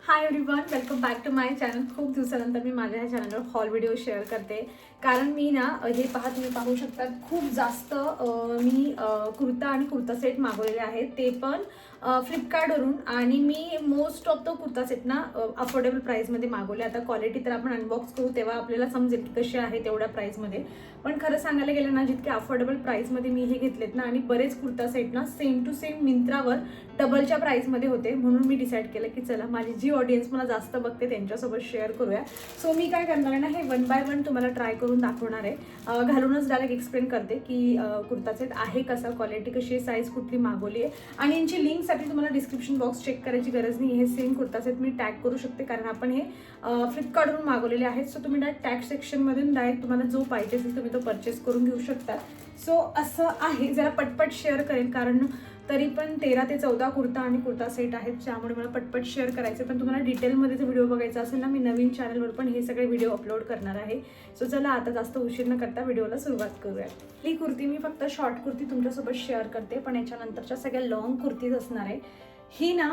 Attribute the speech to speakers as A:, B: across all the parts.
A: High everyone, welcome back to my channel. खूप दिवसानंतर मी माझ्या ह्या चॅनलवर हॉल व्हिडिओ शेअर करते. कारण मी ना हे तुम्ही पाहू शकता खूप जास्त मी कुर्ता आणि कुर्ता सेट मागवलेले आहेत, ते पण फ्लिपकार्टवरून. आणि मी मोस्ट ऑफ तो कुर्ता सेट ना अफोर्डेबल प्राईसमध्ये मागवले. आता क्वालिटी तर आपण अनबॉक्स करू तेव्हा आपल्याला समजेल की कसे आहे तेवढ्या प्राईसमध्ये. पण खरं सांगायला गेलं ना, जितके अफोर्डेबल प्राईसमध्ये मी हे घेतलेत ना, आणि बरेच कुर्ता सेट ना सेम टू सेम मिंत्रावर डबलच्या प्राईसमध्ये होते, म्हणून मी डिसाईड केलं की चला माझी जी ऑडियन्स मला जास्त बघते त्यांच्यासोबत शेअर करूया. सो मी काय करणार आहे ना, हे वन बाय वन तुम्हाला ट्राय करून दाखवणार आहे. घालूनच डायरेक्ट एक्सप्लेन करते की कुर्ता सेट आहे कसा, क्वालिटी कशी आहे, साईज कुठली मागवली आहे. आणि यांची लिंकसाठी तुम्हाला डिस्क्रिप्शन बॉक्स चेक करायची गरज नाही. हे सेम कुर्ता सेट मी टॅग करू शकते, कारण आपण हे फ्लिपकार्टवरून मागवलेले आहेत. सो तुम्ही डायरेक्ट टॅग सेक्शनमधून डायरेक्ट तुम्हाला जो पाहिजे असेल तुम्ही तो परचेस करून घेऊ शकता. सो असं आहे, जरा पटपट शेअर करेल कारण तरी पण 13 ते 14 कुर्ता आणि कुर्ता सेट आहेत, त्यामुळे मला पटपट शेअर करायचे. पण तुम्हाला डिटेलमध्ये जर व्हिडिओ बघायचा असेल ना, मी नवीन चॅनलवर पण हे सगळे व्हिडिओ अपलोड करणार आहे. सो चला आता जास्त उशीर न करता व्हिडिओला सुरुवात करूया. ही कुर्ती मी फक्त शॉर्ट कुर्ती तुमच्यासोबत शेअर करते, पण याच्यानंतरच्या सगळ्या लॉंग कुर्तीज असणार आहे. ही ना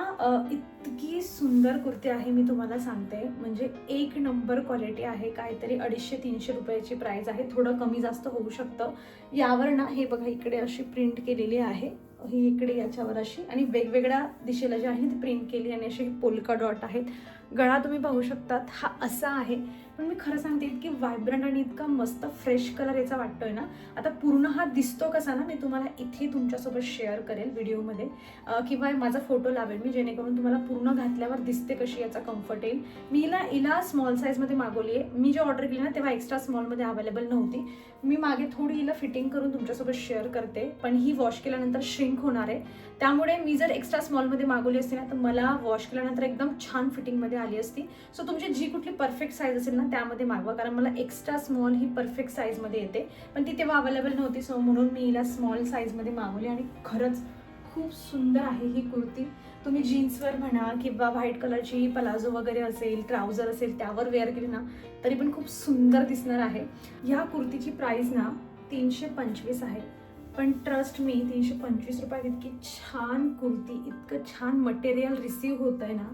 A: इतकी सुंदर कुर्ती आहे, मी तुम्हाला सांगते. म्हणजे एक नंबर क्वालिटी आहे. काहीतरी 250-300 रुपयाची प्राईस आहे. थोडं कमी जास्त होऊ शकतं. यावर ना हे बघा, इकडे अशी प्रिंट केलेली आहे, ही इकडे याच्यावर अशी, आणि वेगवेगळ्या दिशेला जे आहे ती प्रिंट केली, आणि असे पोल्का डॉट आहेत. गळा तुम्ही पाहू शकतात, हा असा आहे. पण मी खरं सांगते, इतकी व्हायब्रंट आणि इतका मस्त फ्रेश कलर याचा वाटतोय ना. आता पूर्ण हा दिसतो कसा ना, मी तुम्हाला इथे तुमच्यासोबत शेअर करेल व्हिडिओमध्ये, किंवा माझा फोटो लावेल मी, जेणेकरून तुम्हाला पूर्ण घातल्यावर दिसते कशी, याचा कम्फर्ट येईल. मी हिला स्मॉल साईजमध्ये मागवली आहे. मी जे ऑर्डर केली ना तेव्हा एक्स्ट्रा स्मॉलमध्ये अवेलेबल नव्हती. मी मागे थोडी हिला फिटिंग करून तुमच्यासोबत शेअर करते, पण ही वॉश केल्यानंतर श्रिंक होणार आहे. त्यामुळे मी जर एक्स्ट्रा स्मॉलमध्ये मागवली असते ना, तर मला वॉश केल्यानंतर एकदम छान फिटिंगमध्ये आली असती. सो तुमची जी कुठली परफेक्ट साईज असेल ना त्यामध्ये मागवा, कारण मला एक्स्ट्रा स्मॉल ही परफेक्ट साईजमध्ये येते, पण ती तेव्हा अवेलेबल नव्हती. सो म्हणून मी हिला स्मॉल साईजमध्ये मागवली. आणि खरंच खूप सुंदर आहे ही कुर्ती. तुम्ही जीन्सवर म्हणा किंवा व्हाईट कलरची पलाझो वगैरे असेल, ट्राउझर असेल, त्यावर वेअर केली ना तरी पण खूप सुंदर दिसणार आहे. ह्या कुर्तीची प्राईस ना 325 आहे. पण ट्रस्ट मी, 325 रुपयात इतकी छान कुर्ती, इतकं छान मटेरियल रिसीव्ह होत आहे ना.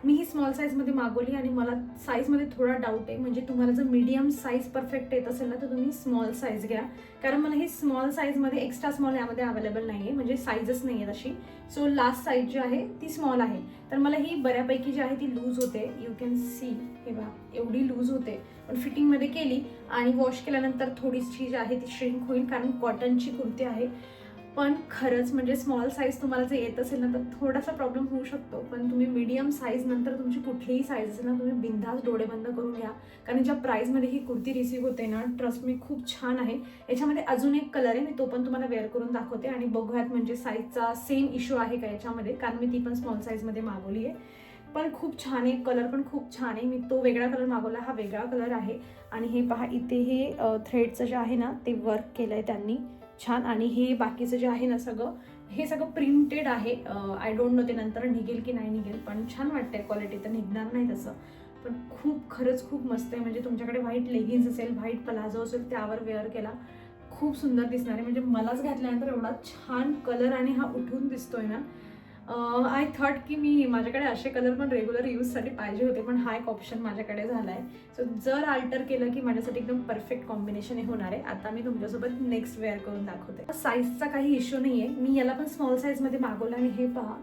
A: मी ही स्मॉल साईजमध्ये मागवली, आणि मला साईजमध्ये थोडा डाऊट आहे. म्हणजे तुम्हाला जर मीडियम साईज परफेक्ट येत असेल ना, तर तुम्ही स्मॉल साईज घ्या, कारण मला ही स्मॉल साईजमध्ये एक्स्ट्रा स्मॉल यामध्ये अवेलेबल नाही आहे, म्हणजे साईजच नाही आहे तशी. सो लास्ट साईज जी आहे ती स्मॉल आहे. तर मला ही बऱ्यापैकी जी आहे ती लूज होते. यू कॅन सी, हे बघा एवढी लूज होते. पण फिटिंगमध्ये केली आणि वॉश केल्यानंतर थोडीशी जी आहे ती श्रिंक होईल, कारण कॉटनची कुर्ती आहे. पण खरंच म्हणजे स्मॉल साईज तुम्हाला जर येत असेल ना, तर थोडासा प्रॉब्लेम होऊ शकतो. पण तुम्ही मीडियम साईज नंतर तुमची कुठलीही साईज असेल ना, तुम्ही बिनधास्त डोळे बंद करून घ्या, कारण ज्या प्राईसमध्ये ही कुर्ती रिसीव्ह होते ना, ट्रस्ट मी खूप छान आहे. याच्यामध्ये अजून एक कलर आहे, मी तो पण तुम्हाला वेअर करून दाखवते आणि बघूयात म्हणजे साईजचा सेम इश्यू आहे का याच्यामध्ये, कारण मी ती पण स्मॉल साईजमध्ये मागवली आहे. पण खूप छान आहे, कलर पण खूप छान आहे. मी तो वेगळा कलर मागवला, हा वेगळा कलर आहे. आणि हे पहा, इथे हे थ्रेडचं जे आहे ना ते वर्क केलं आहे त्यांनी छान. आणि हे बाकीचं जे आहे ना सगळं, हे सगळं प्रिंटेड आहे. आय डोंट नो ते नंतर निघेल की नाही निघेल, पण छान वाटतंय. क्वालिटी तर निघणार नाही तसं, पण खूप खरंच खूप मस्त आहे. म्हणजे तुमच्याकडे व्हाईट लेगिन्स असेल, व्हाईट पलाझो असेल, त्यावर वेअर केला खूप सुंदर दिसणार आहे. म्हणजे मलाच घातल्यानंतर एवढा छान कलर आणि हा उठून दिसतोय ना. आय थॉट की मी माझ्याकडे असे कलर पण रेग्युलर यूजसाठी पाहिजे होते, पण हा एक ऑप्शन माझ्याकडे झाला आहे. सो जर अल्टर केलं की माझ्यासाठी एकदम परफेक्ट कॉम्बिनेशन हे होणार आहे. आता मी तुमच्यासोबत नेक्स्ट वेअर करून दाखवते. साईजचा काही इश्यू नाही आहे. मी याला पण स्मॉल साईजमध्ये मागवलं, आणि हे पहा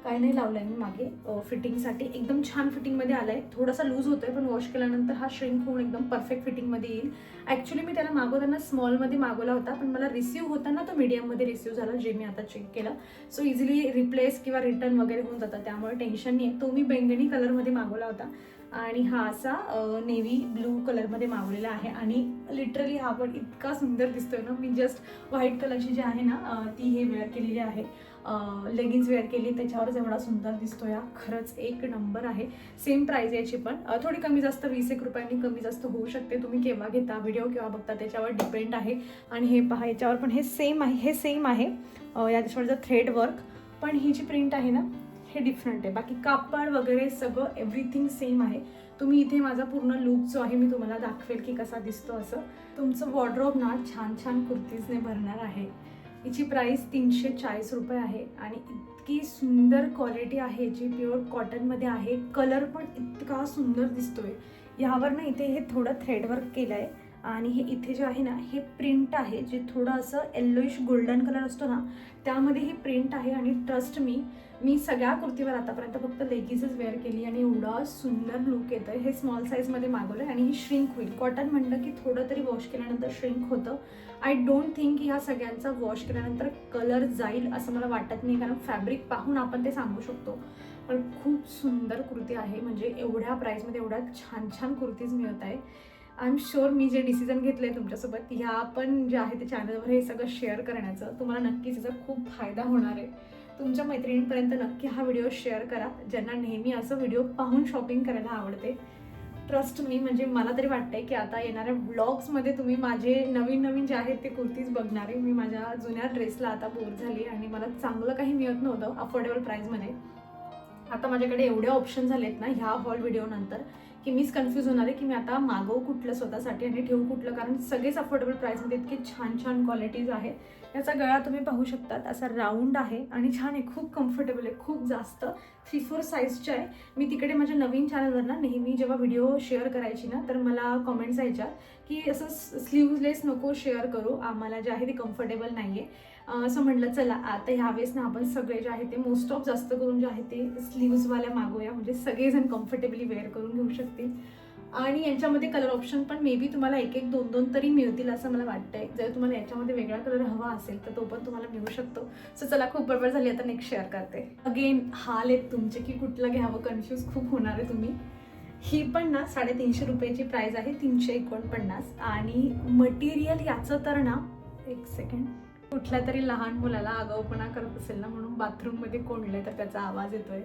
A: काय नाही लावलं आहे मी मागे फिटिंगसाठी. एकदम छान फिटिंगमध्ये आलं आहे. थोडासा लूज होतो आहे, पण वॉश केल्यानंतर हा श्रिंक होऊन एकदम परफेक्ट फिटिंगमध्ये येईल. ॲक्च्युली मी त्याला मागवताना स्मॉलमध्ये मागवला होता, पण मला रिसीव्ह होताना तो मीडियममध्ये रिसीव्ह झाला, जे मी आता चेक केलं. सो इझिली रिप्लेस किंवा रिटर्न वगैरे होऊन जातं, त्यामुळे टेन्शन नाही आहे. तो मी बैंगणी कलरमध्ये मागवला होता, आणि हा असा नेव्ही ब्लू कलरमध्ये मागवलेला आहे. आणि लिटरली हा पण इतका सुंदर दिसतोय ना. मी जस्ट व्हाईट कलरची जी आहे ना ती हे वेअर केलेली आहे, लेगिन्स वेअर केली, त्याच्यावरच एवढा सुंदर दिसतो. या खरंच एक नंबर आहे. सेम प्राईज याची पण थोडी कमी जास्त 20-1 रुपयांनी कमी जास्त होऊ शकते. तुम्ही केव्हा घेता व्हिडिओ केव्हा बघता त्याच्यावर डिपेंड आहे. आणि हे पहा, याच्यावर पण हे सेम आहे, हे सेम आहे. याच्यावर जर थ्रेड वर्क, पण ही जी प्रिंट आहे ना हे डिफरंट आहे. बाकी कापड वगैरे सगळं एव्हरीथिंग सेम आहे. तुम्ही इथे माझा पूर्ण लुक जो आहे मी तुम्हाला दाखवेल की कसा दिसतो. असं तुमचं वॉर्डरोब ना छान छान कुर्तीजने भरणार आहे. हिची प्राईस 340 रुपये आहे आणि इतकी सुंदर क्वालिटी आहे जी प्युअर कॉटनमध्ये आहे. कलर पण इतका सुंदर दिसतोय. ह्यावर ना इथे हे थोडं थ्रेडवर्क केलं आहे आणि हे इथे जे आहे ना हे प्रिंट आहे जे थोडं असं येल्लोइश गोल्डन कलर असतो ना त्यामध्ये ही प्रिंट आहे. आणि ट्रस्ट मी सगळ्या कुर्तीवर आतापर्यंत फक्त लेगिन्सच वेअर केली आणि एवढा सुंदर लुक येतं आहे. हे स्मॉल साईजमध्ये मागवलं आहे आणि ही श्रिंक होईल. कॉटन म्हणलं की थोडं तरी वॉश केल्यानंतर श्रिंक होतं. आय डोंट थिंक ह्या सगळ्यांचा वॉश केल्यानंतर कलर जाईल असं मला वाटत नाही, कारण फॅब्रिक पाहून आपण ते सांगू शकतो. पण खूप सुंदर कुर्ती आहे. म्हणजे एवढ्या प्राईसमध्ये एवढ्या छान छान कुर्तीज मिळत आहे. आय एम शुअर मी जे डिसिजन घेतलं आहे तुमच्यासोबत ह्या पण जे आहे ते चॅनलवर हे सगळं शेअर करण्याचं तुम्हाला नक्कीच याचा खूप फायदा होणार आहे. तुमच्या मैत्रिणींपर्यंत नक्की हा व्हिडिओ शेअर करा ज्यांना नेहमी असं व्हिडिओ पाहून शॉपिंग करायला आवडते. ट्रस्ट मी म्हणजे मला तरी वाटतंय की आता येणाऱ्या व्लॉग्समध्ये तुम्ही माझे नवीन नवीन जे आहेत ते कुर्तीज बघणार आहे. मी माझ्या जुन्या ड्रेसला आता बोर झाली आणि मला चांगलं काही मिळत नव्हतं अफोर्डेबल प्राईसमध्ये. आता माझ्याकडे एवढे ऑप्शन झालेत ना ह्या हॉल व्हिडिओनंतर की मीच कन्फ्यूज होणार आहे की मी आता मागवू कुठलं स्वतःसाठी आणि ठेवू कुठलं, कारण सगळेच अफोर्डेबल प्राईसमध्ये इतके छान छान क्वालिटीज आहे. याचा गळा तुम्ही पाहू शकतात असा राऊंड आहे आणि छान आहे, खूप कम्फर्टेबल आहे, खूप जास्त 3-4 साईजच्या आहे. मी तिकडे माझ्या नवीन चॅनलवर ना नेहमी जेव्हा व्हिडिओ शेअर करायची ना तर मला कॉमेंट्स यायच्या की असं स्लीव्हलेस नको शेअर करू, आम्हाला जे आहे ते कम्फर्टेबल नाही आहे. असं म्हटलं चला आता ह्यावेळेस ना आपण सगळे जे आहे ते मोस्ट ऑफ जास्त करून जे आहे ते स्लीव्सवाल्या मागूया, म्हणजे सगळेजण कम्फर्टेबली वेअर करून घेऊ शकतील. आणि यांच्यामध्ये कलर ऑप्शन पण मे बी तुम्हाला 1-1, 2-2 तरी मिळतील असं मला वाटतंय. जर तुम्हाला याच्यामध्ये वेगळा कलर हवा असेल तर तो पण तुम्हाला मिळू शकतो. सो चला खूप बरोबर झाली, आता नेक्स्ट शेअर करते. अगेन हाल आहेत तुमचे की कुठलं घ्यावं, कन्फ्यूज खूप होणार आहे तुम्ही. ही पण ना 350 रुपयाची प्राईस आहे, 349. आणि मटेरियल याचं तर ना एक सेकंड, कुठल्या तरी लहान मुलाला आगाऊपणा करत असेल ना म्हणून बाथरूममध्ये कोंडलंय तर त्याचा आवाज येतोय.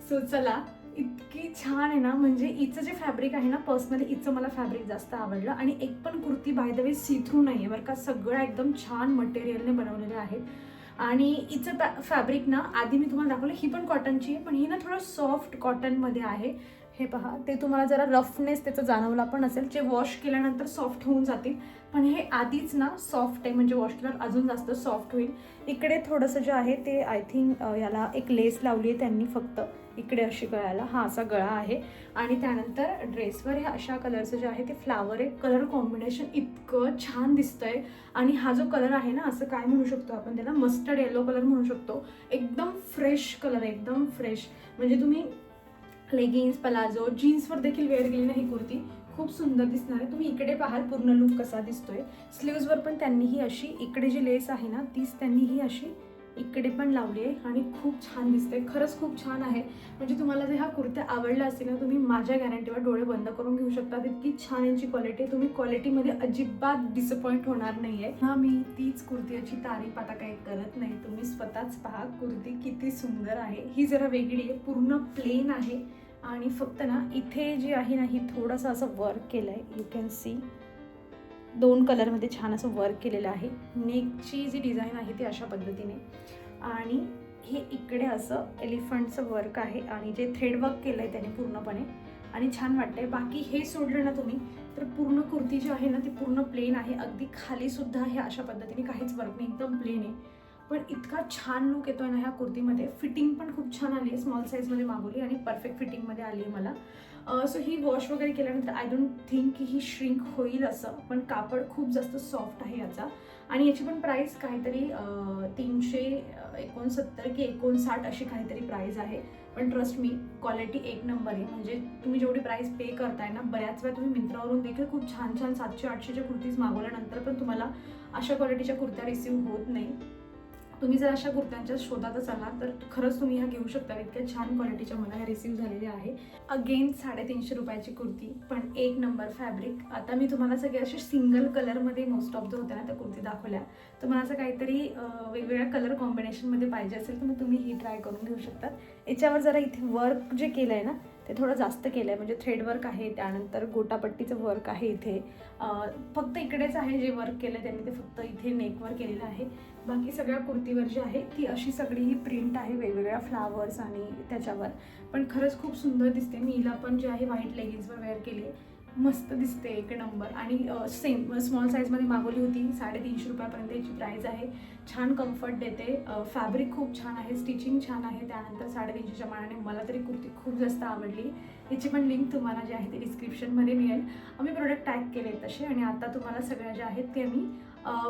A: सो चला, इतकी छान आहे ना, म्हणजे हिचं जे फॅब्रिक आहे ना पर्सनली हिचं मला फॅब्रिक जास्त आवडलं. आणि एक पण kurti by the way see through नाही आहे बरं का, सगळं एकदम छान मटेरियलने बनवलेले आहेत. आणि हिचं फॅब्रिक ना आधी मी तुम्हाला दाखवलं ही पण कॉटनची आहे पण ही ना थोडं सॉफ्ट कॉटनमध्ये आहे. हे पहा, ते तुम्हाला जरा रफनेस त्याचा जाणवला पण असेल, जे वॉश केल्यानंतर सॉफ्ट होऊन जातील. पण हे आधीच ना सॉफ्ट आहे, म्हणजे वॉश केल्यावर अजून जास्त सॉफ्ट होईल. इकडे थोडंसं जे आहे ते आय थिंक याला एक लेस लावली आहे त्यांनी फक्त इकडे अशी गळ्याला, हा असा गळा आहे. आणि त्यानंतर ड्रेसवर हे अशा कलरचं जे आहे ते फ्लावर आहे. कलर कॉम्बिनेशन इतकं छान दिसतंय. आणि हा जो कलर आहे ना असं काय म्हणू शकतो आपण त्याला, मस्टर्ड येलो कलर म्हणू शकतो. एकदम फ्रेश कलर आहे, एकदम फ्रेश. म्हणजे तुम्ही लेगिन्स, पलाझो, जीन्सवर देखील वेअर केली ना ही कुर्ती खूप सुंदर दिसणार आहे. तुम्ही इकडे पाहाल पूर्ण लुक कसा दिसतोय. स्लीव्सवर पण त्यांनी ही अशी इकडे जी लेस आहे ना तीच त्यांनी ही अशी इकडे पण लावली आहे आणि खूप छान दिसते. खरंच खूप छान आहे. म्हणजे तुम्हाला जर ह्या कुर्त्या आवडल्या असतील ना तुम्ही माझ्या गॅरंटीवर डोळे बंद करून घेऊ शकता. इतकी छान यांची क्वालिटी आहे, तुम्ही क्वालिटीमध्ये अजिबात डिसअपॉइंट होणार नाही आहे. हा मी तीच कुर्ती याची तारीफ आता काही करत नाही, तुम्ही स्वतःच पहा कुर्ती किती सुंदर आहे. ही जरा वेगळी आहे, पूर्ण प्लेन आहे आणि फक्त ना इथे जी आहे ना ही थोडंसं असं वर्क केलं आहे. यू कॅन सी 2 कलरमध्ये छान असं वर्क केलेलं आहे. नेकची जी डिझाईन आहे ती अशा पद्धतीने आणि हे इकडे असं एलिफंटचं वर्क आहे आणि जे थ्रेड वर्क केलं आहे त्याने पूर्णपणे आणि छान वाटतंय. बाकी हे सोडलं ना तुम्ही तर पूर्ण कुर्ती जी आहे ना ती पूर्ण प्लेन आहे. अगदी खाली सुद्धा हे अशा पद्धतीने काहीच वर्क नाही, एकदम प्लेन आहे. पण इतका छान लुक येतोय ना ह्या कुर्तीमध्ये. फिटिंग पण खूप छान आली आहे, स्मॉल साईजमध्ये मागवली आणि परफेक्ट फिटिंगमध्ये आली आहे मला. सो ही वॉश वगैरे केल्यानंतर आय डोंट थिंक की ही श्रिंक होईल असं, पण कापड खूप जास्त सॉफ्ट आहे याचा. आणि याची पण प्राईस काहीतरी 369 की 59 अशी काहीतरी प्राईस आहे. पण ट्रस्ट मी क्वालिटी एक नंबर आहे. म्हणजे तुम्ही जेवढी प्राईस पे करताय ना, बऱ्याच वेळा तुम्ही मिंत्रावरून देखील खूप छान छान 700-800च्या कुर्तीज मागवल्यानंतर पण तुम्हाला अशा क्वालिटीच्या कुर्त्या रिसीव्ह होत नाही. तुम्ही जर अशा कुर्त्यांच्या शोधात असाल ना तर खरंच तुम्ही ह्या घेऊ शकता. इतक्या छान क्वालिटीच्या मला ह्या रिसीव्ह झालेल्या आहे. अगेन 350 रुपयाची कुर्ती पण एक नंबर फॅब्रिक. आता मी तुम्हाला सगळे असे सिंगल कलरमध्ये मोस्ट ऑफ जो होत्या ना त्या कुर्ती दाखवल्या. तुम्हाला असं काहीतरी वेगवेगळ्या कलर कॉम्बिनेशनमध्ये पाहिजे असेल तर मग तुम्ही ही ट्राय करून घेऊ शकतात. याच्यावर जरा इथे वर्क जे केलं आहे ना ते थोडं जास्त केलं आहे, म्हणजे थ्रेड वर्क आहे, त्यानंतर गोटापट्टीचं वर्क आहे इथे. फक्त इकडेच आहे जे वर्क केलं त्यांनी ते फक्त इथे नेकवर केलेलं आहे. बाकी सगळ्या कुर्तीवर जी आहे ती अशी सगळी ही प्रिंट आहे वेगवेगळ्या फ्लावर्स आणि त्याच्यावर. पण खरंच खूप सुंदर दिसते. मी हिला पण जे आहे व्हाईट लेगिन्सवर वेअर केली आहे मस्त दिसते एक नंबर. आणि सेम स्मॉल साईजमध्ये मागवली होती. 350 रुपयापर्यंत याची प्राईस आहे. छान कम्फर्ट देते. फॅब्रिक खूप छान आहे, स्टिचिंग छान आहे. त्यानंतर 350च्या मानाने मला तरी कुर्ती खूप जास्त आवडली. याची पण लिंक तुम्हाला जे आहे ते डिस्क्रिप्शनमध्ये मिळेल. आम्ही प्रोडक्ट टॅग केले तसे. आणि आता तुम्हाला सगळ्या ज्या आहेत ते मी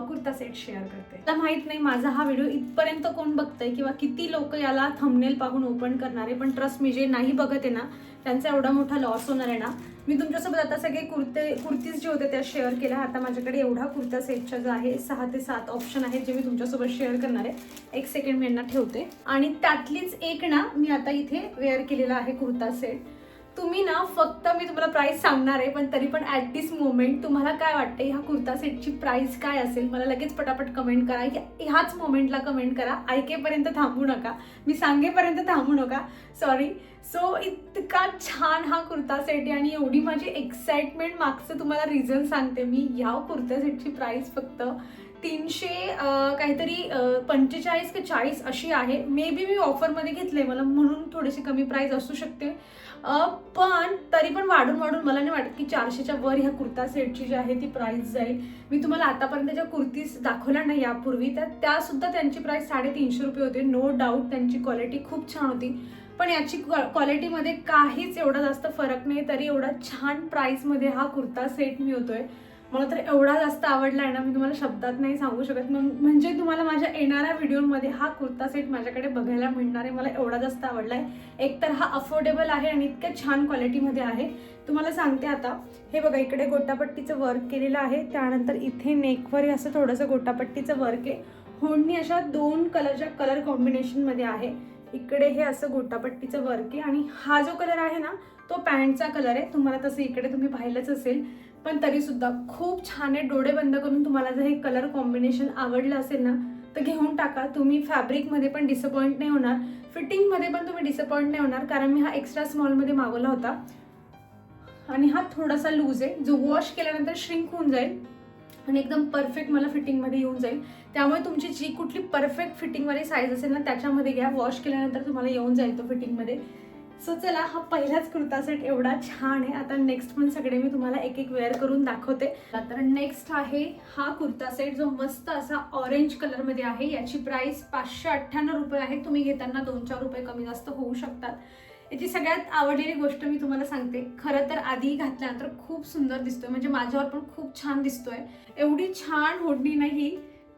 A: कुर्ता सेट शेअर करते. मला माहीत नाही माझा हा व्हिडिओ इथपर्यंत कोण बघतंय किंवा किती लोक याला थंबनेल पाहून ओपन करणारे, पण ट्रस्ट मी जे नाही बघत आहे ना त्यांचा एवढा मोठा लॉस होणार आहे ना. मी तुमच्यासोबत आता सगळे कुर्तीज जे होते त्या शेअर केल्या. आता माझ्याकडे एवढा कुर्ता सेटचा जो आहे 6 ते 7 ऑप्शन आहेत जे मी तुमच्यासोबत शेअर करणार आहे. एक सेकंड मी यांना ठेवते. आणि त्यातलीच एक ना मी आता इथे वेअर केलेला आहे कुर्ता सेट. तुम्ही ना फक्त मी तुम्हाला प्राइस सांगणार आहे, पण तरी पण ॲट दिस मोमेंट तुम्हाला काय वाटते ह्या कुर्ता सेटची प्राइस काय असेल मला लगेच पटापट कमेंट करा. ह्याच मोमेंटला कमेंट करा. ऐकेपर्यंत थांबू नका, मी सांगेपर्यंत थांबू नका. सॉरी. सो इतका छान हा कुर्ता सेट आहे आणि एवढी माझी एक्साइटमेंट मागचं तुम्हाला रिझन सांगते मी. ह्या कुर्ता सेटची प्राइस फक्त 300 काहीतरी 45 का 40 अशी आहे. मे बी मी ऑफरमध्ये घेतले मला म्हणून थोडीशी कमी प्राइस असू शकते. पण तरी पण वाढून मला नाही वाटत की 400च्या वर ह्या कुर्ता सेटची जी आहे ती प्राइस जाईल. मी तुम्हाला आतापर्यंत ज्या कुर्तीज दाखवल्या ना यापूर्वी त्या सुद्धा त्यांची प्राइस 350 रुपये होते. नो डाऊट त्यांची क्वालिटी खूप छान होती, पण याची क्वालिटीमध्ये काहीच एवढा जास्त फरक नाही. तरी एवढा छान प्राइसमध्ये हा कुर्ता सेट मिळतोय. मला तर एवढा जास्त आवडला आहे ना, मी तुम्हाला शब्दात नाही सांगू शकत. म्हणजे तुम्हाला माझ्या येणाऱ्या व्हिडिओमध्ये हा कुर्ता सेट माझ्याकडे बघायला मिळणार आहे. मला एवढा जास्त आवडला आहे. एकतर हा अफोर्डेबल आहे आणि इतक्या छान क्वालिटीमध्ये आहे. तुम्हाला सांगते आता, हे बघा इकडे गोटापट्टीचं वर्क केलेलं आहे. त्यानंतर इथे नेकवर असं थोडंसं गोटापट्टीचं वर्क आहे. होडणी अशा 2 कलरच्या कलर कॉम्बिनेशनमध्ये आहे. इकडे हे असं गोटापट्टीचं वर्क आहे आणि हा जो कलर आहे ना तो पॅन्टचा कलर आहे. तुम्हाला तसं इकडे तुम्ही पाहिलंच असेल, पण तरी सुद्धा खूप छान आहे. डोळे बंद करून तुम्हाला जर हे कलर कॉम्बिनेशन आवडलं असेल ना तर घेऊन टाका. तुम्ही फॅब्रिकमध्ये पण डिसअपॉइंट नाही होणार, फिटिंगमध्ये पण तुम्ही डिसअपॉइंट नाही होणार. कारण मी हा एक्स्ट्रा स्मॉलमध्ये मागवला होता आणि हा थोडासा लूज आहे, जो वॉश केल्यानंतर श्रिंक होऊन जाईल आणि एकदम परफेक्ट मला फिटिंगमध्ये येऊन जाईल. त्यामुळे तुमची जी कुठली परफेक्ट फिटिंगवाली साईज असेल ना त्याच्यामध्ये घ्या. वॉश केल्यानंतर तुम्हाला येऊन जाईल तो फिटिंगमध्ये. सो चला, हा पहिलाच कुर्ता सेट एवढा छान आहे. आता नेक्स्ट पण सगळे मी तुम्हाला एक एक वेअर करून दाखवते. तर नेक्स्ट आहे हा कुर्ता सेट जो मस्त असा ऑरेंज कलरमध्ये आहे. याची प्राइस 598 रुपये आहे. तुम्ही घेताना 2-4 रुपये कमी जास्त होऊ शकतात. याची सगळ्यात आवडलेली गोष्ट मी तुम्हाला सांगते, खरं तर आधी घातल्यानंतर खूप सुंदर दिसतोय, म्हणजे माझ्यावर पण खूप छान दिसतोय. एवढी छान होडणी नाही,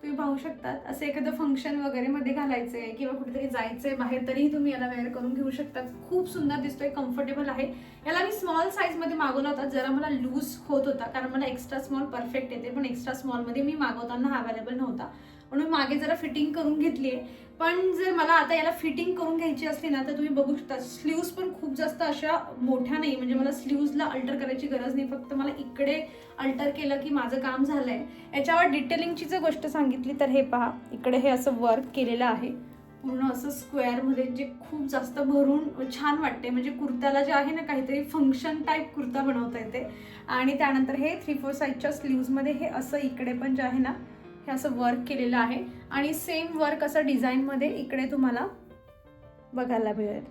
A: तुम्ही पाहू शकतात. असं एखादं फंक्शन वगैरे मध्ये घालायचंय किंवा कुठेतरी जायचंय बाहेर तरीही तुम्ही याला वेअर करून घेऊ शकतात. खूप सुंदर दिसतोय, कम्फर्टेबल आहे. याला मी स्मॉल साईजमध्ये मागवला होता. जरा मला लूज होत होता कारण मला एक्स्ट्रा स्मॉल परफेक्ट येते, पण एक्स्ट्रा स्मॉलमध्ये मी मागवताना अवेलेबल नव्हता म्हणून मागे जरा फिटिंग करून घेतली आहे. पण जर मला आता याला फिटिंग करून घ्यायची असली ना तर तुम्ही बघू शकता स्लीव्ज पण खूप जास्त अशा मोठ्या नाही, म्हणजे मला स्लीव्जला अल्टर करायची गरज नाही. फक्त मला इकडे अल्टर केलं की माझं काम झालंय. याच्यावर डिटेलिंगची जर गोष्ट सांगितली तर हे पहा, इकडे हे असं वर्क केलेलं आहे पूर्ण असं स्क्वेअरमध्ये, जे खूप जास्त भरून छान वाटते. म्हणजे कुर्त्याला जे आहे ना काहीतरी फंक्शन टाईप कुर्ता बनवता येते. आणि त्यानंतर हे 3/4 साईजच्या स्लीव्जमध्ये हे असं इकडे पण जे आहे ना हे असं वर्क केलेलं आहे आणि सेम वर्क असं डिझाईनमध्ये इकडे तुम्हाला बघायला मिळेल.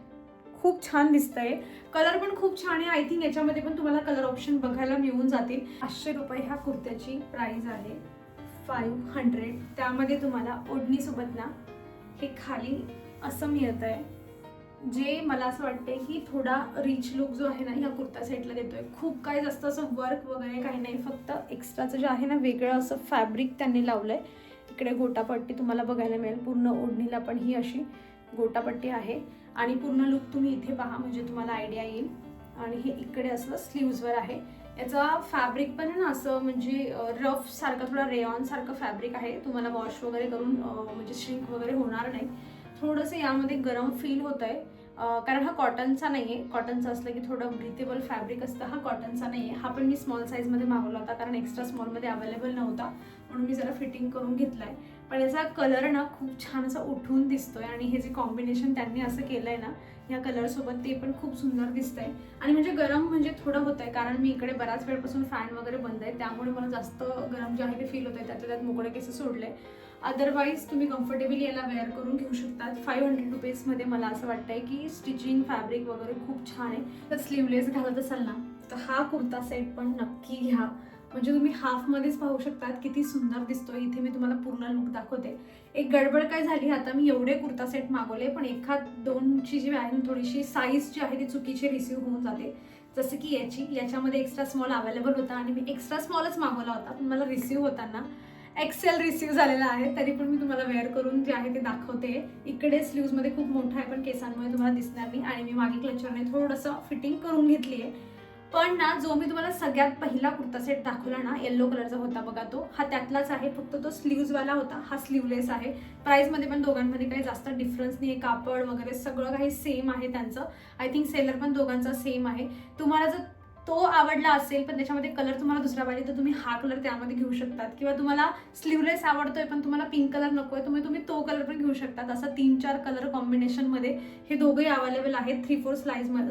A: खूप छान दिसतंय. कलर पण खूप छान आहे. आय थिंक याच्यामध्ये पण तुम्हाला कलर ऑप्शन बघायला मिळून जातील. 500 रुपये ह्या कुर्त्याची प्राइस आहे. 500. त्यामध्ये तुम्हाला ओढणीसोबत ना हे खाली असं मिळत आहे, जे मला असं वाटतंय की थोडा रिच लुक जो आहे ना ह्या कुर्ता सेटला देतोय. खूप काही जास्त असं वर्क वगैरे काही नाही, फक्त एक्स्ट्राचं जे आहे ना वेगळं असं फॅब्रिक त्यांनी लावलंय. इकडे गोटापट्टी तुम्हाला बघायला मिळेल. पूर्ण ओढणीला पण ही अशी गोटापट्टी आहे आणि पूर्ण लुक तुम्ही इथे पहा म्हणजे तुम्हाला आयडिया येईल. आणि हे इकडे असं स्लीव्जवर आहे. याचा फॅब्रिक पण आहे ना असं म्हणजे रफ सारखं थोडा रेयॉन सारखं फॅब्रिक आहे. तुम्हाला वॉश वगैरे करून म्हणजे श्रिंक वगैरे होणार नाही. थोडंसं यामध्ये गरम फील होत आहे कारण हा कॉटनचा नाही आहे. कॉटनचा असलं की थोडं ब्रिथेबल फॅब्रिक असतं, हा कॉटनचा नाही आहे. हा पण मी स्मॉल साईजमध्ये मागवला होता कारण एक्स्ट्रा स्मॉलमध्ये अवेलेबल नव्हता म्हणून मी जरा फिटिंग करून घेतला आहे. पण याचा कलर ना खूप छान असा उठून दिसतोय आणि हे जे कॉम्बिनेशन त्यांनी असं केलं आहे ना या कलरसोबत ते पण खूप सुंदर दिसतंय. आणि म्हणजे गरम म्हणजे थोडं होत आहे, कारण मी इकडे बराच वेळपासून फॅन वगैरे बंद आहे, त्यामुळे मला जास्त गरम जे आहे ते फील होत आहे. त्यातल्या त्यात मोकळे केस सोडले. अदरवाईज तुम्ही कम्फर्टेबली याला वेअर करून घेऊ शकतात. 500 रुपीजमध्ये मला असं वाटतंय की स्टिचिंग फॅब्रिक वगैरे खूप छान आहे. तर स्लीवलेस घालत असाल ना तर हा कुर्ता सेट पण नक्की घ्या. म्हणजे तुम्ही हाफमध्येच पाहू शकतात किती सुंदर दिसतोय. इथे मी तुम्हाला पूर्ण लुक दाखवते. एक गडबड काय झाली, आता मी एवढे कुर्ता सेट मागवले पण एखाद दोनची जी आहे थोडीशी साईज जी आहे ती चुकीची रिसीव्ह होऊन जाते. जसं की याच्यामध्ये एक्स्ट्रा स्मॉल अवेलेबल होता आणि मी एक्स्ट्रा स्मॉलच मागवला होता, पण मला रिसीव्ह होताना एक्सेल रिसीव्ह झालेला आहे. तरी पण मी तुम्हाला वेअर करून जे आहे ते दाखवते. इकडे स्लीव्जमध्ये खूप मोठा आहे पण केसांमुळे तुम्हाला दिसणार नाही. आणि मी मागे क्लचरने थोडंसं फिटिंग करून घेतली आहे. पण ना जो मी तुम्हाला सगळ्यात पहिला कुर्ता सेट दाखवला ना, येलो कलरचा होता बघा, तो हा त्यातलाच आहे. फक्त तो स्लीव्जवाला होता, हा स्लीवलेस आहे. प्राइसमध्ये पण दोघांमध्ये काही जास्त डिफरन्स नाही आहे. कापड वगैरे सगळं काही सेम आहे त्यांचं. आय थिंक सेलर पण दोघांचा सेम आहे. तुम्हाला जर तो आवडला असेल पण त्याच्यामध्ये कलर तुम्हाला दुसरा पाहिजे तर तुम्ही हा कलर त्यामध्ये घेऊ शकतात. किंवा तुम्हाला स्लीवलेस आवडतोय पण तुम्हाला पिंक कलर नकोय, तुम्ही तो कलर पण घेऊ शकतात. असा 3-4 कलर कॉम्बिनेशनमध्ये हे दोघंही अवेलेबल आहेत 3/4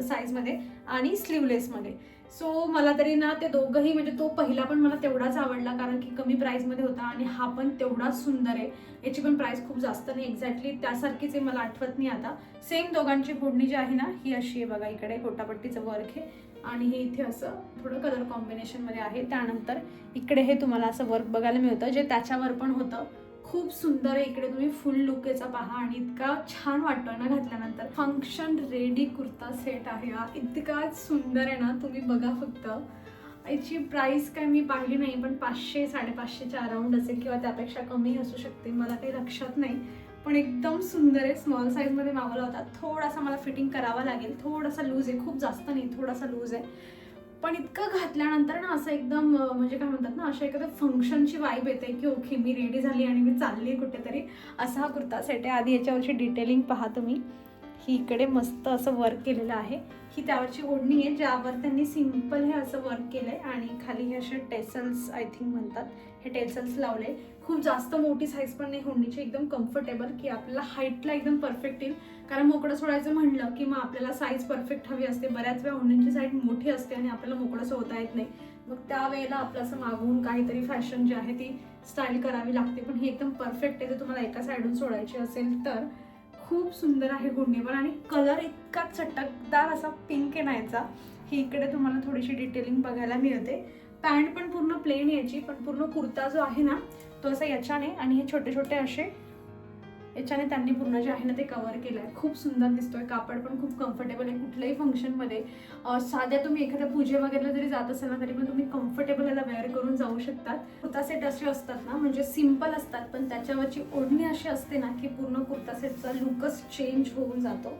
A: साईजमध्ये आणि स्लीवलेसमध्ये. सो मला तरी ना ते दोघंही, म्हणजे तो पहिला पण मला तेवढाच आवडला कारण की कमी प्राईसमध्ये होता आणि हा पण तेवढाच सुंदर आहे. याची पण प्राईस खूप जास्त नाही, एक्झॅक्टली त्यासारखीच आहे, मला आठवत नाही आता. सेम दोघांची फोडणी जी आहे ना ही अशी आहे बघा. इकडे गोटापट्टीचं वर्क आहे आणि हे इथे असं थोडं कलर कॉम्बिनेशनमध्ये आहे. त्यानंतर इकडे हे तुम्हाला असं वर्क बघायला मिळतं जे त्याच्यावर पण होतं. खूप सुंदर आहे. इकडे तुम्ही फुल लुक याचा पहा आणि इतका छान वाटतोय ना घातल्यानंतर. फंक्शन रेडी कुर्ता सेट आहे हा. इतका सुंदर आहे ना, तुम्ही बघा फक्त. याची प्राइस काय मी पाहिली नाही पण 500-550च्या अराउंड असेल किंवा त्यापेक्षा कमी असू शकते, मला काही लक्षात नाही. पण एकदम सुंदर आहे. स्मॉल साईजमध्ये मागवला होता. थोडासा मला फिटिंग करावा लागेल, थोडासा लूज आहे, खूप जास्त नाही, थोडासा लूज आहे. पण इतकं घातल्यानंतर ना असं एकदम म्हणजे काय म्हणतात ना, अशा एखाद्या फंक्शनची वाईब येते की ओके मी रेडी झाली आणि मी चालली कुठेतरी, असा हा कुर्ता सेट आहे. आधी याच्यावरची डिटेलिंग पहा तुम्ही. ही इकडे मस्त असं वर्क केलेलं आहे. ही त्यावरची ओढणी आहे ज्यावर त्यांनी सिम्पल हे असं वर्क केलंय आणि खाली हे असे टेसल्स आय थिंक म्हणतात, हे टेसल्स लावले. खूप जास्त मोठी साईज पण नाही ओढणीची, एकदम कम्फर्टेबल की आपल्याला हाईटला एकदम परफेक्ट येईल. कारण मोकळं सोडायचं म्हणलं की मग आपल्याला साईज परफेक्ट हवी असते. बऱ्याच वेळा ओढणीची साईज मोठी असते आणि आपल्याला मोकळं सोडता येत नाही. मग त्यावेळेला आपलं असं मागून काहीतरी फॅशन जी आहे ती स्टाईल करावी लागते. पण ही एकदम परफेक्ट आहे जर तुम्हाला एका साईडून सोडायची असेल तर. खूप सुंदर आहे ओढणी पण आणि कलर इतका चटकदार असा पिंक आहे ना याचा. ही इकडे तुम्हाला थोडीशी डिटेलिंग बघायला मिळते. पॅन्ट पण पूर्ण प्लेन याची, पण पूर्ण कुर्ता जो आहे ना तो असा याच्याने आणि हे छोटे छोटे असे याच्याने त्यांनी पूर्ण जे आहे ना ते कव्हर केलं आहे. खूप सुंदर दिसतोय. कापड पण खूप कम्फर्टेबल आहे. कुठल्याही फंक्शनमध्ये साध्या तुम्ही एखाद्या पूजे वगैरे जरी जात असाल ना तरी पण तुम्ही कम्फर्टेबल याला वेअर करून जाऊ शकतात. कुर्ता सेट असे असतात ना, म्हणजे सिम्पल असतात पण त्याच्यावरची ओढणी अशी असते ना की पूर्ण कुर्ता सेटचा लुकच चेंज होऊन जातो.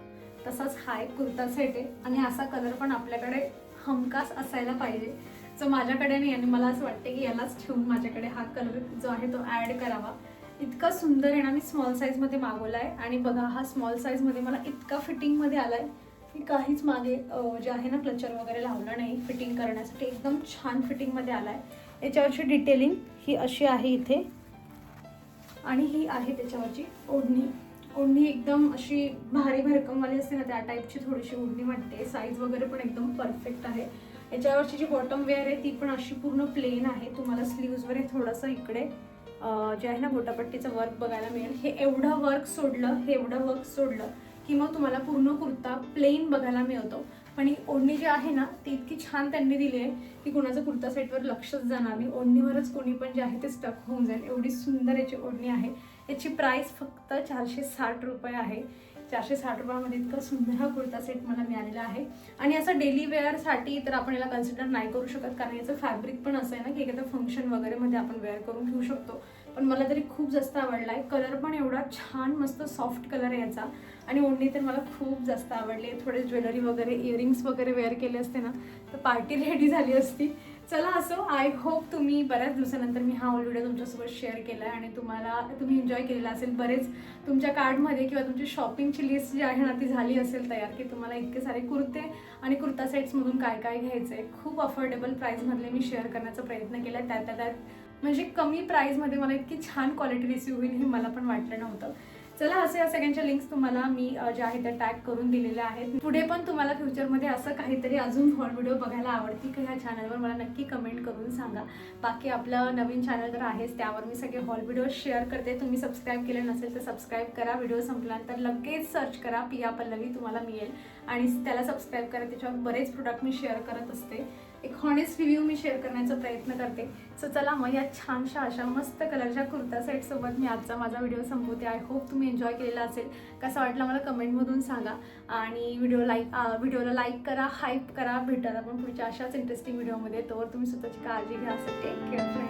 A: तसाच हा एक कुर्ता सेट आहे आणि असा कलर पण आपल्याकडे हमखास असायला पाहिजे, जो माझ्याकडे नाही. आणि मला असं वाटतं की यालाच ठेवून माझ्याकडे हा कलर जो आहे तो ॲड करावा. इतका सुंदर आहे ना. मी स्मॉल साईजमध्ये मागवला आहे आणि बघा हा स्मॉल साईजमध्ये मला इतका फिटिंगमध्ये आला आहे की काहीच मागे जे आहे ना क्लचर वगैरे लावलं नाही फिटिंग करण्यासाठी. एकदम छान फिटिंगमध्ये आला आहे. याच्यावरची डिटेलिंग ही अशी आहे इथे आणि ही आहे त्याच्यावरची ओढणी. ओढणी एकदम अशी भारी भरकमवाली असते ना त्या टाईपची थोडीशी ओढणी वाटते. साईज वगैरे पण एकदम परफेक्ट आहे. याच्यावरची जी बॉटम वेअर आहे ती पण अशी पूर्ण प्लेन आहे. तुम्हाला स्लीव्जवर हे थोडंसं इकडे जे आहे ना गोटापट्टीचं वर्क बघायला मिळेल. हे एवढं वर्क सोडलं की मग तुम्हाला पूर्ण कुर्ता प्लेन बघायला मिळतो. पण ही ओढणी जी आहे ना ती इतकी छान त्यांनी दिली आहे की कुणाचं कुर्ता सेटवर लक्षच जाणार नाही. ओढणीवरच कोणी पण जे आहे ते स्टक होऊन जाईल. एवढी सुंदर याची ओढणी आहे. याची प्राइस फक्त 460 रुपये आहे. 460 रुपयामध्ये इतका सुंदर हा कुर्ता सेट मला मिळालेला आहे. आणि असं डेली वेअरसाठी तर आपण याला कन्सिडर नाही करू शकत कारण याचं फॅब्रिक पण असं आहे ना की एखाद्या फंक्शन वगैरेमध्ये आपण वेअर करून घेऊ शकतो. पण मला तरी खूप जास्त आवडला आहे. कलर पण एवढा छान मस्त सॉफ्ट कलर आहे याचा आणि ओढणी तर मला खूप जास्त आवडली. थोडे ज्वेलरी वगैरे इयरिंग्स वगैरे वेअर केले असते ना तर पार्टी रेडी झाली असती. चला असो, आय होप तुम्ही बऱ्याच दिवसानंतर मी हा व्हिडिओ तुमच्यासोबत शेअर केला आहे आणि तुम्ही एन्जॉय केलेला असेल. बरेच तुमच्या कार्डमध्ये किंवा तुमची शॉपिंगची लिस्ट जी आहे ना ती झाली असेल तयार की तुम्हाला इतके सारे कुर्ते आणि कुर्ता सेट्समधून काय काय घ्यायचं आहे. खूप अफोर्डेबल प्राईसमधले मी शेअर करण्याचा प्रयत्न केला. त्यात म्हणजे कमी प्राईसमध्ये मला इतकी छान क्वालिटी रिसीव्ह होईल हे मला पण वाटलं नव्हतं. चला, असे या सगळ्यांच्या लिंक्स तुम्हाला मी ज्या आहेत त्या टॅग करून दिलेल्या आहेत. पुढे पण तुम्हाला फ्युचरमध्ये असं काहीतरी अजून हॉल व्हिडिओ बघायला आवडतील का ह्या चॅनलवर, मला नक्की कमेंट करून सांगा. बाकी आपलं नवीन चॅनल तर आहेच, त्यावर मी सगळे हॉल व्हिडिओ शेअर करते. तुम्ही सबस्क्राईब केले नसेल तर सबस्क्राईब करा. व्हिडिओ संपल्यानंतर लगेच सर्च करा पिया पल्लवी, तुम्हाला मिळेल आणि त्याला सबस्क्राईब करा. त्याच्यावर बरेच प्रोडक्ट मी शेअर करत असते. एक हॉनेस्ट रिव्ह्यू मी शेअर करण्याचा प्रयत्न करते. सो चला मग या छानशा अशा मस्त कलरच्या कुर्ता सेटसोबत मी आजचा माझा व्हिडिओ संपवते. आय होप तुम्ही एन्जॉय केलेला असेल. कसा वाटला मला कमेंटमधून सांगा आणि व्हिडिओला लाईक करा, हाईप करा. भेटायला आपण पुढच्या अशाच इंटरेस्टिंग व्हिडिओमध्ये. तोवर तुम्ही स्वतःची काळजी घ्या. Take care.